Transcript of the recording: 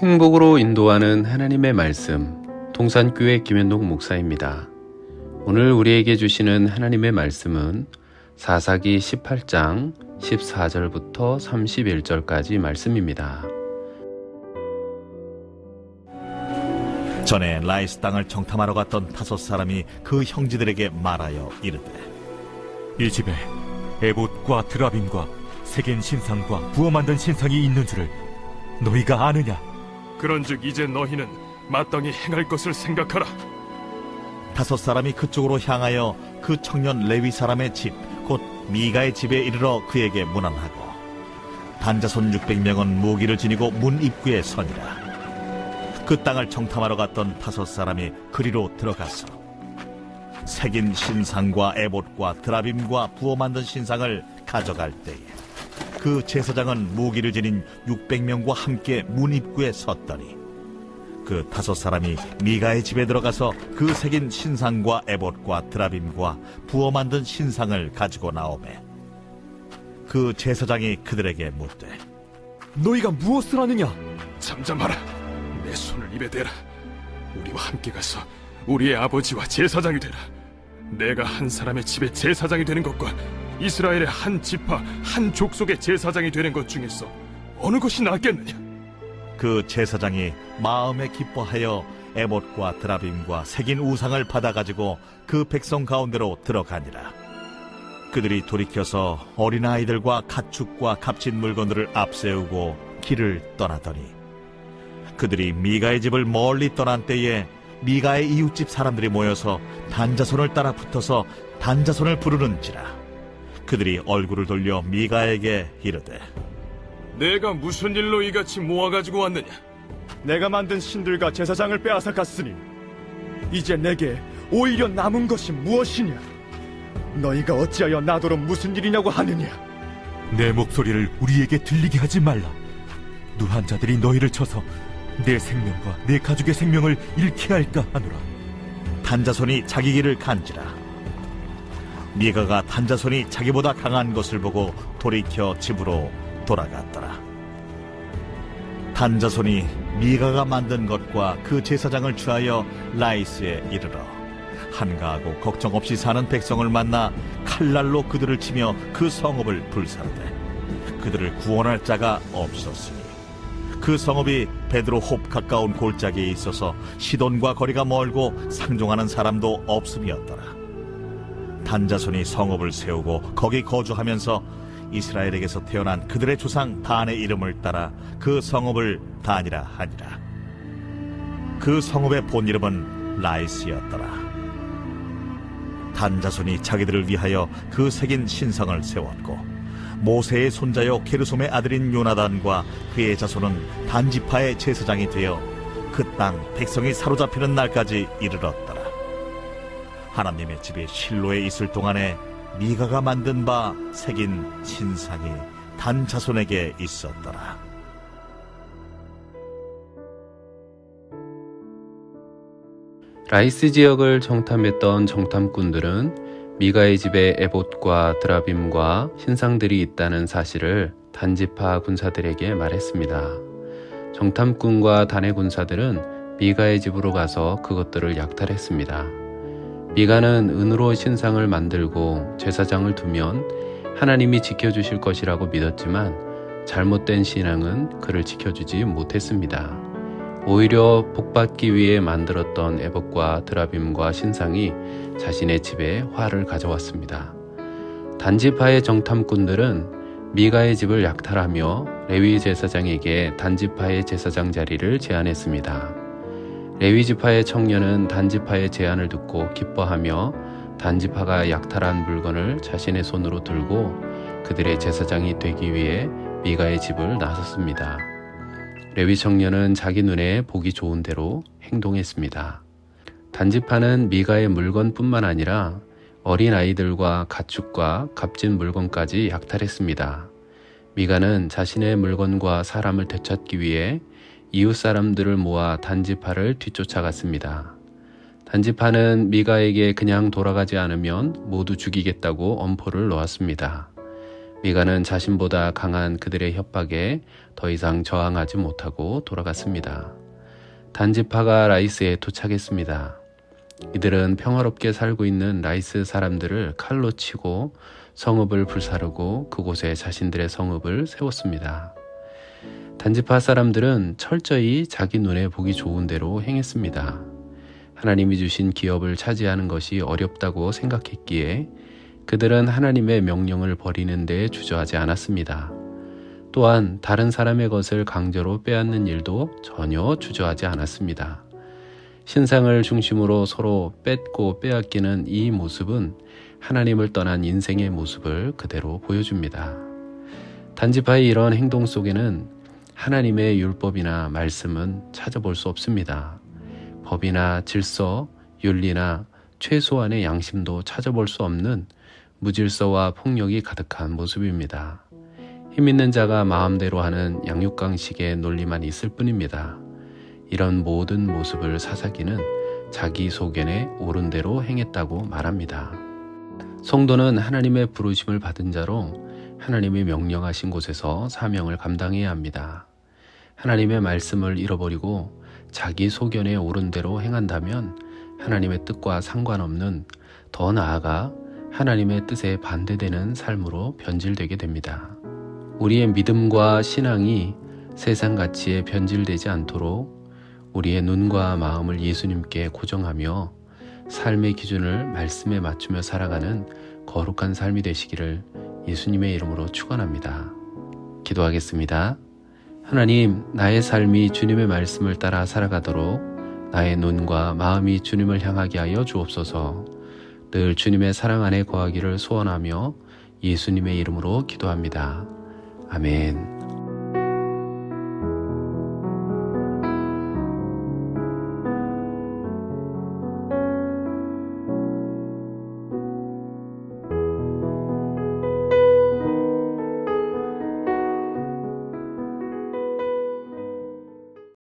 행복으로 인도하는 하나님의 말씀, 동산교회 김현동 목사입니다. 오늘 우리에게 주시는 하나님의 말씀은 사사기 18장 14절부터 31절까지 말씀입니다. 전에 라이스 땅을 정탐하러 갔던 5사람이 그 형제들에게 말하여 이르되, 이 집에 에봇과 드라빔과 색인 신상과 부어 만든 신상이 있는 줄을 너희가 아느냐? 그런즉 이제 너희는 마땅히 행할 것을 생각하라. 5사람이 그쪽으로 향하여 그 청년 레위 사람의 집 곧 미가의 집에 이르러 그에게 문안하고, 단자손 600명은 무기를 지니고 문 입구에 서니라. 그 땅을 정탐하러 갔던 5사람이 그리로 들어가서 색인 신상과 에봇과 드라빔과 부어 만든 신상을 가져갈 때에 그 제사장은 무기를 지닌 600명과 함께 문 입구에 섰더니, 그 5사람이 미가의 집에 들어가서 그 색인 신상과 에봇과 드라빔과 부어 만든 신상을 가지고 나오매, 그 제사장이 그들에게 묻되, 너희가 무엇을 하느냐? 잠잠하라. 내 손을 입에 대라. 우리와 함께 가서 우리의 아버지와 제사장이 되라. 내가 한 사람의 집에 제사장이 되는 것과 이스라엘의 한 지파 한 족속의 제사장이 되는 것 중에서 어느 것이 낫겠느냐? 그 제사장이 마음에 기뻐하여 에봇과 드라빔과 색인 우상을 받아가지고 그 백성 가운데로 들어가니라. 그들이 돌이켜서 어린아이들과 가축과 값진 물건들을 앞세우고 길을 떠나더니, 그들이 미가의 집을 멀리 떠난 때에 미가의 이웃집 사람들이 모여서 단자손을 따라 붙어서 단자손을 부르는지라. 그들이 얼굴을 돌려 미가에게 이르되, 내가 무슨 일로 이같이 모아가지고 왔느냐? 내가 만든 신들과 제사장을 빼앗아 갔으니 이제 내게 오히려 남은 것이 무엇이냐? 너희가 어찌하여 나더러 무슨 일이냐고 하느냐? 내 목소리를 우리에게 들리게 하지 말라. 누한 자들이 너희를 쳐서 내 생명과 내 가족의 생명을 잃게 할까 하노라. 단자손이 자기 길을 간지라. 미가가 단자손이 자기보다 강한 것을 보고 돌이켜 집으로 돌아갔더라. 단자손이 미가가 만든 것과 그 제사장을 취하여 라이스에 이르러 한가하고 걱정 없이 사는 백성을 만나 칼날로 그들을 치며 그 성읍을 불사르되, 그들을 구원할 자가 없었으니 그 성읍이 베드로홉 가까운 골짜기에 있어서 시돈과 거리가 멀고 상종하는 사람도 없음이었더라. 단자손이 성읍을 세우고 거기 거주하면서 이스라엘에게서 태어난 그들의 조상 단의 이름을 따라 그 성읍을 단이라 하니라. 그 성읍의 본 이름은 라이스였더라. 단자손이 자기들을 위하여 그 색인 신성을 세웠고, 모세의 손자요 게르솜의 아들인 요나단과 그의 자손은 단지파의 제사장이 되어 그 땅 백성이 사로잡히는 날까지 이르렀더라. 하나님의 집이 실로에 있을 동안에 미가가 만든 바 색인 신상이 단 자손에게 있었더라. 라이스 지역을 정탐했던 정탐꾼들은 미가의 집에 에봇과 드라빔과 신상들이 있다는 사실을 단지파 군사들에게 말했습니다. 정탐꾼과 단의 군사들은 미가의 집으로 가서 그것들을 약탈했습니다. 미가는 은으로 신상을 만들고 제사장을 두면 하나님이 지켜주실 것이라고 믿었지만 잘못된 신앙은 그를 지켜주지 못했습니다. 오히려 복받기 위해 만들었던 에봇과 드라빔과 신상이 자신의 집에 화를 가져왔습니다. 단지파의 정탐꾼들은 미가의 집을 약탈하며 레위 제사장에게 단지파의 제사장 자리를 제안했습니다. 레위 지파의 청년은 단지파의 제안을 듣고 기뻐하며 단지파가 약탈한 물건을 자신의 손으로 들고 그들의 제사장이 되기 위해 미가의 집을 나섰습니다. 레위 청년은 자기 눈에 보기 좋은 대로 행동했습니다. 단지파는 미가의 물건뿐만 아니라 어린 아이들과 가축과 값진 물건까지 약탈했습니다. 미가는 자신의 물건과 사람을 되찾기 위해 이웃 사람들을 모아 단지파를 뒤쫓아갔습니다. 단지파는 미가에게 그냥 돌아가지 않으면 모두 죽이겠다고 엄포를 놓았습니다. 미가는 자신보다 강한 그들의 협박에 더 이상 저항하지 못하고 돌아갔습니다. 단지파가 라이스에 도착했습니다. 이들은 평화롭게 살고 있는 라이스 사람들을 칼로 치고 성읍을 불사르고 그곳에 자신들의 성읍을 세웠습니다. 단지파 사람들은 철저히 자기 눈에 보기 좋은 대로 행했습니다. 하나님이 주신 기업을 차지하는 것이 어렵다고 생각했기에 그들은 하나님의 명령을 버리는 데 주저하지 않았습니다. 또한 다른 사람의 것을 강제로 빼앗는 일도 전혀 주저하지 않았습니다. 신상을 중심으로 서로 뺏고 빼앗기는 이 모습은 하나님을 떠난 인생의 모습을 그대로 보여줍니다. 단지파의 이런 행동 속에는 하나님의 율법이나 말씀은 찾아볼 수 없습니다. 법이나 질서, 윤리나 최소한의 양심도 찾아볼 수 없는 무질서와 폭력이 가득한 모습입니다. 힘있는 자가 마음대로 하는 양육강식의 논리만 있을 뿐입니다. 이런 모든 모습을 사사기는 자기 소견에 옳은 대로 행했다고 말합니다. 성도는 하나님의 부르심을 받은 자로 하나님이 명령하신 곳에서 사명을 감당해야 합니다. 하나님의 말씀을 잃어버리고 자기 소견에 옳은 대로 행한다면 하나님의 뜻과 상관없는, 더 나아가 하나님의 뜻에 반대되는 삶으로 변질되게 됩니다. 우리의 믿음과 신앙이 세상 가치에 변질되지 않도록 우리의 눈과 마음을 예수님께 고정하며 삶의 기준을 말씀에 맞추며 살아가는 거룩한 삶이 되시기를 예수님의 이름으로 축원합니다. 기도하겠습니다. 하나님, 나의 삶이 주님의 말씀을 따라 살아가도록 나의 눈과 마음이 주님을 향하게 하여 주옵소서. 늘 주님의 사랑 안에 거하기를 소원하며 예수님의 이름으로 기도합니다. 아멘.